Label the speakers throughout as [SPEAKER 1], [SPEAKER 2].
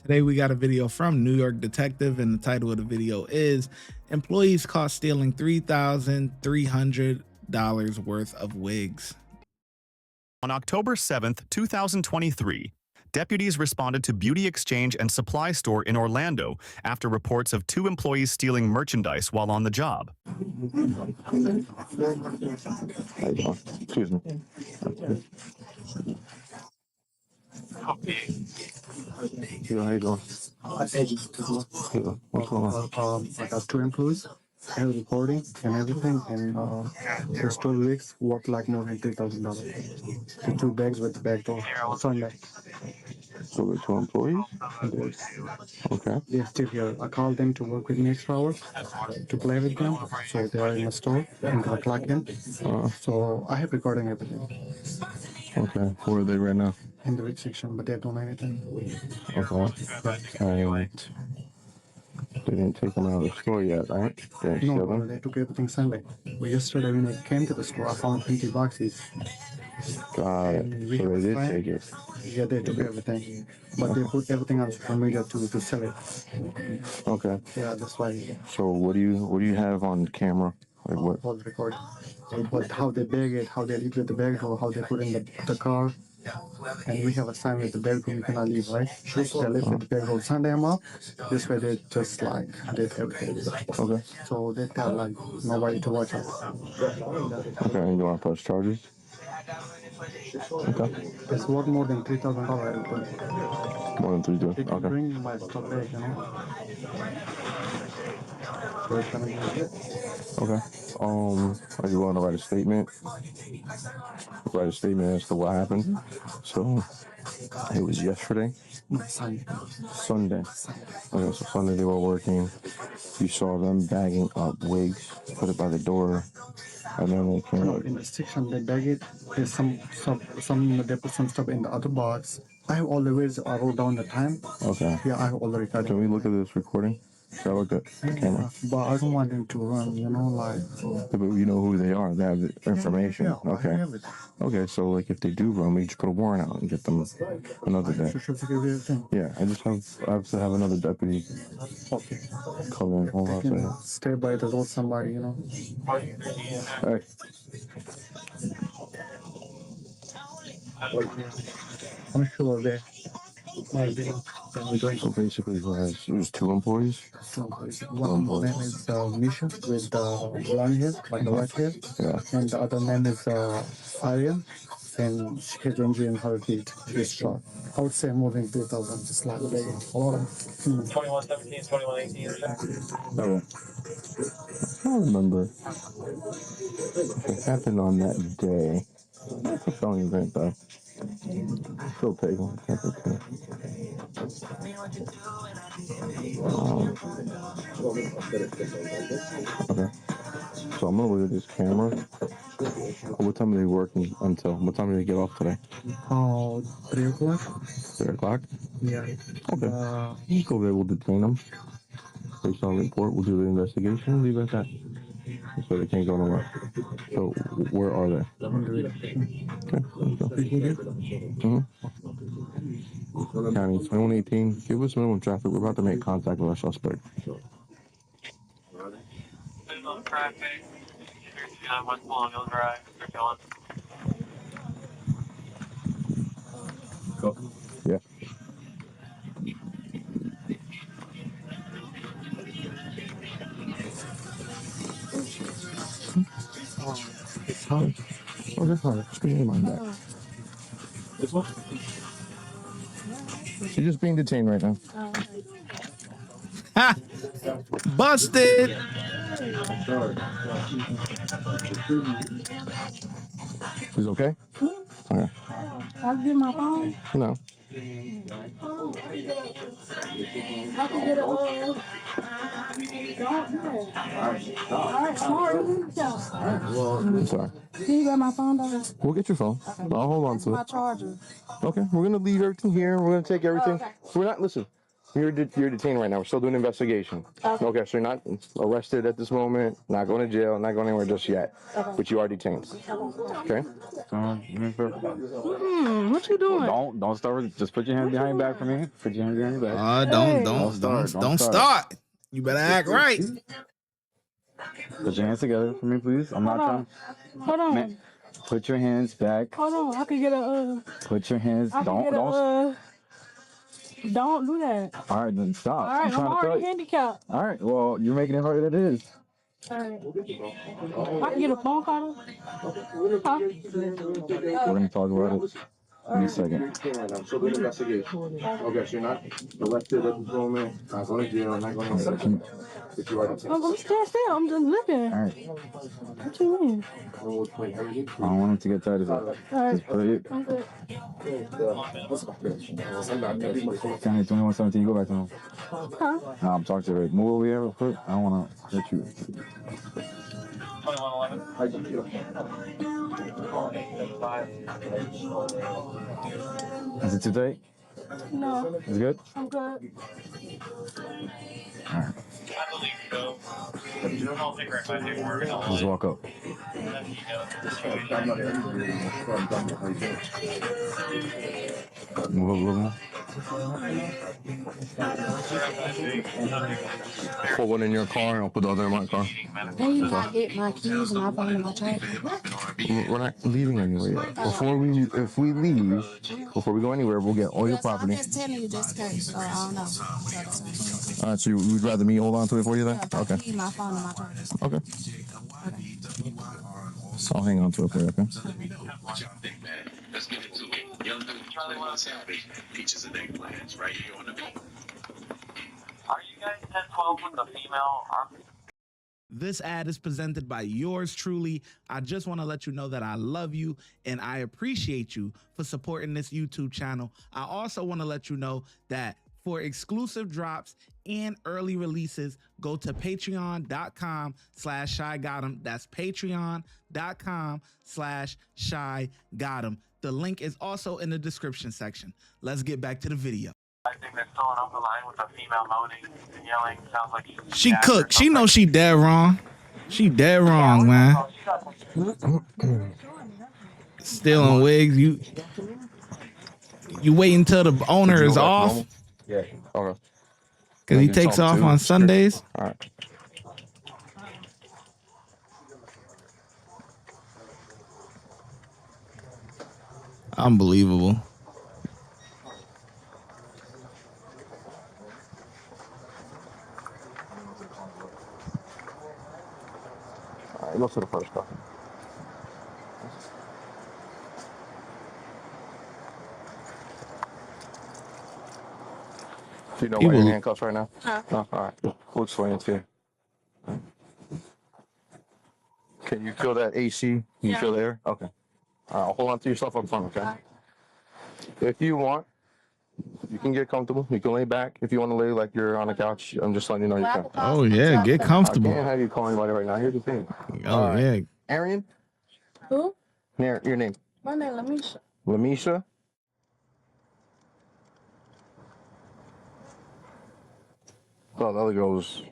[SPEAKER 1] Today we got a video from New York Detective, and the title of the video is Employees Caught Stealing $3,300 worth of wigs.
[SPEAKER 2] On October 7th, 2023, deputies responded to Beauty Exchange and Supply Store in Orlando after reports of two employees stealing merchandise while on the job.
[SPEAKER 3] Excuse me. How you doing? What's going on?
[SPEAKER 4] I got two employees and reporting and everything, and there's 12 weeks worth like more than $3,000. The two bags with the bag door Sunday.
[SPEAKER 3] So we're two employees? Okay.
[SPEAKER 4] They're still here. I called them to work with me extra hours to play with them. So they are in the store and gonna clock in. So I have recording everything
[SPEAKER 3] Okay. Where are they right now?
[SPEAKER 4] in the wig section, but they don't know anything.
[SPEAKER 3] Okay. They didn't take them out of the store yet, right? They didn't
[SPEAKER 4] No,
[SPEAKER 3] steal them?
[SPEAKER 4] they took everything Sunday. But yesterday when I came to the store, I found empty boxes.
[SPEAKER 3] Got it.
[SPEAKER 4] And we
[SPEAKER 3] So
[SPEAKER 4] have
[SPEAKER 3] they
[SPEAKER 4] a
[SPEAKER 3] did
[SPEAKER 4] client.
[SPEAKER 3] take it.
[SPEAKER 4] Yeah, they took everything, but they put everything on social media to sell it.
[SPEAKER 3] Okay.
[SPEAKER 4] Yeah, that's why
[SPEAKER 3] So what do you have on camera? Like what?
[SPEAKER 4] was recorded. But how they bag it, how they leave with the bag, or how they put in the car. And we have a sign with the bag room, you cannot leave, right? They live with the bag room. Sunday I'm up. This way they just like did everything.
[SPEAKER 3] Okay.
[SPEAKER 4] So they tell like nobody to watch us.
[SPEAKER 3] Okay. And you want to press charges? Okay.
[SPEAKER 4] It's worth more than $3,000.
[SPEAKER 3] More than 3 days.
[SPEAKER 4] They can
[SPEAKER 3] Okay.
[SPEAKER 4] bring my stuff back, you know. So it's gonna be good.
[SPEAKER 3] Okay. Are you willing to write a statement? Write a statement as to what happened. So it was yesterday.
[SPEAKER 4] No, Sunday.
[SPEAKER 3] Sunday. Okay, so Sunday they were working. You saw them bagging up wigs, put it by the door, and then they came
[SPEAKER 4] No,
[SPEAKER 3] up.
[SPEAKER 4] in the section they bag it. There's some they put some stuff in the other box. I have all the ways I wrote down the time.
[SPEAKER 3] Okay.
[SPEAKER 4] Yeah, I have all the recording.
[SPEAKER 3] Can we look at this recording? Should I look at the camera?
[SPEAKER 4] But I don't want them to run, you know, like.
[SPEAKER 3] But you know who they are. They have the information.
[SPEAKER 4] Yeah, I
[SPEAKER 3] Okay.
[SPEAKER 4] have it.
[SPEAKER 3] Okay, so like if they do run, we just put a warrant out and get them another day.
[SPEAKER 4] Certificate, everything.
[SPEAKER 3] Yeah, I have to have another deputy
[SPEAKER 4] Okay.
[SPEAKER 3] come in. Hold on a
[SPEAKER 4] Can
[SPEAKER 3] second.
[SPEAKER 4] stay by the road, somebody, you know.
[SPEAKER 3] Hey.
[SPEAKER 4] I'm sure they might be.
[SPEAKER 3] So basically, it was two employees.
[SPEAKER 4] One name is Misha with blonde hair, like the white hair.
[SPEAKER 3] Yeah.
[SPEAKER 4] And the other name is Aryan. And she had injury in her feet. She's shot. I would say more than 3,000. Just like a lot of.
[SPEAKER 5] 2117, 2118.
[SPEAKER 3] Okay. I don't remember. It happened on that day. That's a felony event, though. Still taking temperature. Okay. So I'm gonna look at this camera. What time are they working until? What time do they get off today?
[SPEAKER 4] 3 o'clock?
[SPEAKER 3] 3 o'clock?
[SPEAKER 4] Yeah.
[SPEAKER 3] Okay. We'll go there, we'll detain them. Based on the report, we'll do the investigation, leave it at that. So they can't go nowhere. So where are they? Okay. County 2118. Give us minimum traffic. We're about to make contact with our suspect.
[SPEAKER 5] Minimum traffic. West Colonial Drive. They're going.
[SPEAKER 3] Go. Yeah.
[SPEAKER 4] It's hard.
[SPEAKER 3] Oh, that's hard. Just give me your mind back.
[SPEAKER 5] This one?
[SPEAKER 3] She's just being detained right now.
[SPEAKER 1] Ha! Busted!
[SPEAKER 3] She's okay? Okay.
[SPEAKER 6] I'll get my phone.
[SPEAKER 3] No.
[SPEAKER 6] I can get it all. Don't do that. All right, I'm already in the shower.
[SPEAKER 3] I'm sorry.
[SPEAKER 6] Can you grab my phone, though?
[SPEAKER 3] We'll get your phone.
[SPEAKER 6] Okay.
[SPEAKER 3] I'll hold on to
[SPEAKER 6] My
[SPEAKER 3] it.
[SPEAKER 6] charger.
[SPEAKER 3] Okay, we're gonna leave everything here. We're gonna take everything.
[SPEAKER 6] Okay.
[SPEAKER 3] We're not, listen, You're detained right now. We're still doing an investigation. Okay, so you're not arrested at this moment, not going to jail, not going anywhere just yet. But you are detained. Okay?
[SPEAKER 6] What you doing?
[SPEAKER 7] Don't start. Just put your hand behind your back for me. Put your hand behind your back.
[SPEAKER 1] Don't start. You better act right.
[SPEAKER 7] Put your hands together for me, please. I'm not trying.
[SPEAKER 6] Hold on.
[SPEAKER 7] Man, put your hands back.
[SPEAKER 6] Hold on. I could get a.
[SPEAKER 7] Put your hands. Don't.
[SPEAKER 6] Don't do that.
[SPEAKER 7] All right, then stop.
[SPEAKER 6] All right, I'm already handicapped.
[SPEAKER 7] All right, well, you're making it harder than it is.
[SPEAKER 6] All right. I can get a phone call. Huh?
[SPEAKER 7] We're gonna talk about it in a second.
[SPEAKER 3] So good investigation. Okay, so you're not arrested at this moment, not going to jail, not going to but you are detained.
[SPEAKER 6] I'm still. I'm just looking.
[SPEAKER 7] All right.
[SPEAKER 6] What you mean?
[SPEAKER 7] I don't want him to get tired of it.
[SPEAKER 6] All right.
[SPEAKER 7] Just put it.
[SPEAKER 6] I'm good.
[SPEAKER 7] County 2117, go back to him.
[SPEAKER 6] Huh?
[SPEAKER 7] Nah, I'm talking to her. Move over here real quick. I don't want to hurt you.
[SPEAKER 5] 2111.
[SPEAKER 7] Is it too tight?
[SPEAKER 6] No.
[SPEAKER 7] It's good?
[SPEAKER 6] I'm good.
[SPEAKER 7] All right.
[SPEAKER 5] I believe so. I'll take right by there. We're gonna
[SPEAKER 7] Just walk up. Move up a little more.
[SPEAKER 3] Put one in your car and I'll put the other in my car.
[SPEAKER 6] Can you not get my keys and my phone and my charger?
[SPEAKER 3] We're not leaving anywhere yet. If we leave, before we go anywhere, we'll get all your property.
[SPEAKER 6] I'm just telling you just in case. I don't know.
[SPEAKER 3] All right, so you'd rather me hold on to it for you then? Okay.
[SPEAKER 6] Keys, my phone and my charger.
[SPEAKER 3] Okay. I'll hang on to it for you, okay?
[SPEAKER 8] Peaches and eggplants right here on the beat.
[SPEAKER 5] Are you guys 1012 with the female army?
[SPEAKER 1] This ad is presented by yours truly. I just want to let you know that I love you and I appreciate you for supporting this YouTube channel. I also want to let you know that for exclusive drops and early releases, go to patreon.com/ShyGotEm. That's patreon.com/ShyGotEm. The link is also in the description section. Let's get back to the video.
[SPEAKER 5] I think they're still an open line with the female moaning and yelling. Sounds like
[SPEAKER 1] She cooked. She knows she dead wrong. She dead wrong, man. Stealing wigs. You wait until the owner is off.
[SPEAKER 3] Yeah. Okay.
[SPEAKER 1] Because he takes off on Sundays.
[SPEAKER 3] All right.
[SPEAKER 1] Unbelievable.
[SPEAKER 3] All right, go to the first car. Do you know why you're in handcuffs right now?
[SPEAKER 6] Huh?
[SPEAKER 3] No? All right. We'll explain it to you. Can you feel that AC? Can you feel the air? Okay. All right, hold on to yourself up front, okay? If you want, you can get comfortable. You can lay back. If you want to lay like you're on a couch, I'm just letting you know you can.
[SPEAKER 1] Oh, yeah. Get
[SPEAKER 3] I
[SPEAKER 1] comfortable.
[SPEAKER 3] can't have you call anybody right now. Here's the thing.
[SPEAKER 1] Oh, yeah.
[SPEAKER 3] Arian?
[SPEAKER 6] Who?
[SPEAKER 3] Your name?
[SPEAKER 6] My name is Lamisha.
[SPEAKER 3] Lamisha? Oh, the other girl was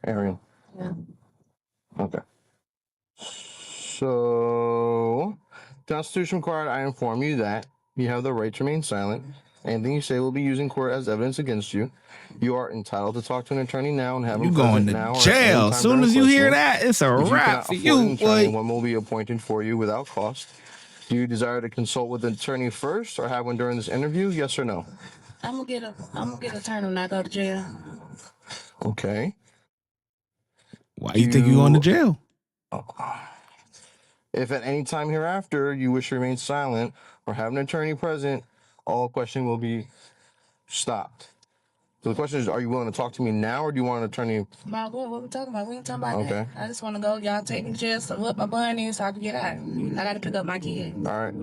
[SPEAKER 3] Arian.
[SPEAKER 6] Yeah.
[SPEAKER 3] Okay. So, Constitution required I inform you that you have the right to remain silent. Anything you say will be used in court as evidence against you. You are entitled to talk to an attorney now and have
[SPEAKER 1] You
[SPEAKER 3] him
[SPEAKER 1] going
[SPEAKER 3] present now
[SPEAKER 1] to
[SPEAKER 3] or at
[SPEAKER 1] jail.
[SPEAKER 3] any time
[SPEAKER 1] As soon
[SPEAKER 3] during
[SPEAKER 1] as you hear
[SPEAKER 3] questioning.
[SPEAKER 1] that, it's a
[SPEAKER 3] If you
[SPEAKER 1] wrap
[SPEAKER 3] cannot
[SPEAKER 1] for
[SPEAKER 3] afford
[SPEAKER 1] you,
[SPEAKER 3] an attorney,
[SPEAKER 1] boy.
[SPEAKER 3] one will be appointed for you without cost. Do you desire to consult with an attorney first or have one during this interview? Yes or no?
[SPEAKER 6] I'm gonna get a turn when I go to jail.
[SPEAKER 3] Okay.
[SPEAKER 1] Why you think you going to jail?
[SPEAKER 3] If at any time hereafter you wish to remain silent or have an attorney present, all questioning will be stopped. So the question is, are you willing to talk to me now or do you want an attorney?
[SPEAKER 6] What we talking about? We ain't talking about
[SPEAKER 3] Okay.
[SPEAKER 6] that. I just want to go. Y'all take me to jail, so what my bun is, so I can get out. I got to pick up my kid.
[SPEAKER 3] All right.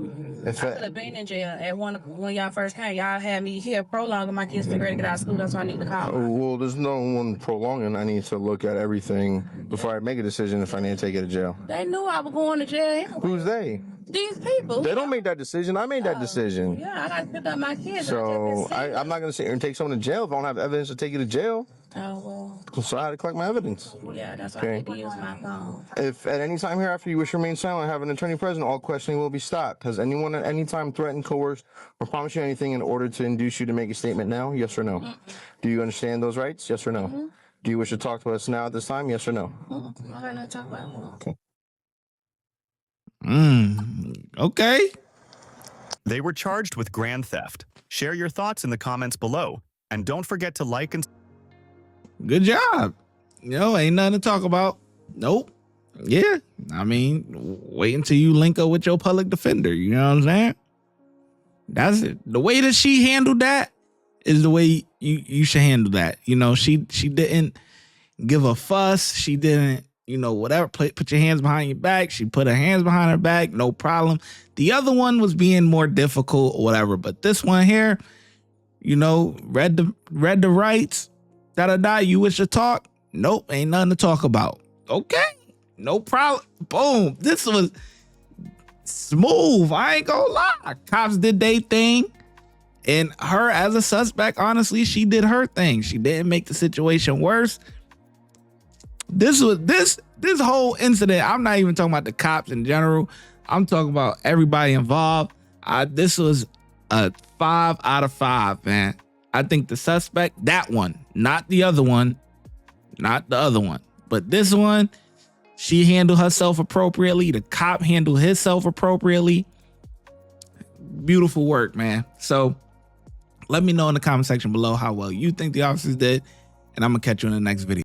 [SPEAKER 3] If
[SPEAKER 6] I could have been in jail at when y'all first came. Y'all had me here prolonging my kids to ready to get out of school. That's why I need to call.
[SPEAKER 3] well, there's no one prolonging. I need to look at everything before I make a decision if I need to take you to jail.
[SPEAKER 6] They knew I was going to jail.
[SPEAKER 3] Who's they?
[SPEAKER 6] These people.
[SPEAKER 3] They don't make that decision. I made that decision.
[SPEAKER 6] Yeah, I got to pick up my kids.
[SPEAKER 3] So I'm not gonna sit here and take someone to jail if I don't have evidence to take you to jail.
[SPEAKER 6] Oh,
[SPEAKER 3] So I had to collect my evidence.
[SPEAKER 6] well, yeah, that's why
[SPEAKER 3] Okay.
[SPEAKER 6] I need to use my phone.
[SPEAKER 3] If at any time hereafter you wish to remain silent, have an attorney present, all questioning will be stopped. Has anyone at any time threatened, coerced, or promised you anything in order to induce you to make a statement now? Yes or no? Do you understand those rights? Yes or no? Do you wish to talk to us now at this time? Yes or no?
[SPEAKER 6] I got to talk about it.
[SPEAKER 3] Okay.
[SPEAKER 1] Okay.
[SPEAKER 2] They were charged with grand theft. Share your thoughts in the comments below. And don't forget to like and
[SPEAKER 1] Good job. Ain't nothing to talk about. Nope. Yeah. I mean, wait until you link up with your public defender. You know what I'm saying? That's it. The way that she handled that is the way you should handle that. She didn't give a fuss. She didn't, whatever. Put your hands behind your back. She put her hands behind her back. No problem. The other one was being more difficult or whatever. But this one here, read the rights. Da-da-da. You wish to talk? Nope. Ain't nothing to talk about. Okay. No problem. Boom. This was smooth. I ain't gonna lie. Cops did their thing. And her as a suspect, honestly, she did her thing. She didn't make the situation worse. This whole incident, I'm not even talking about the cops in general. I'm talking about everybody involved. This was a 5 out of 5, man. I think the suspect, that one, not the other one, but this one, she handled herself appropriately. The cop handled himself appropriately. Beautiful work, man. So let me know in the comment section below how well you think the officers did, and I'm gonna catch you in the next video.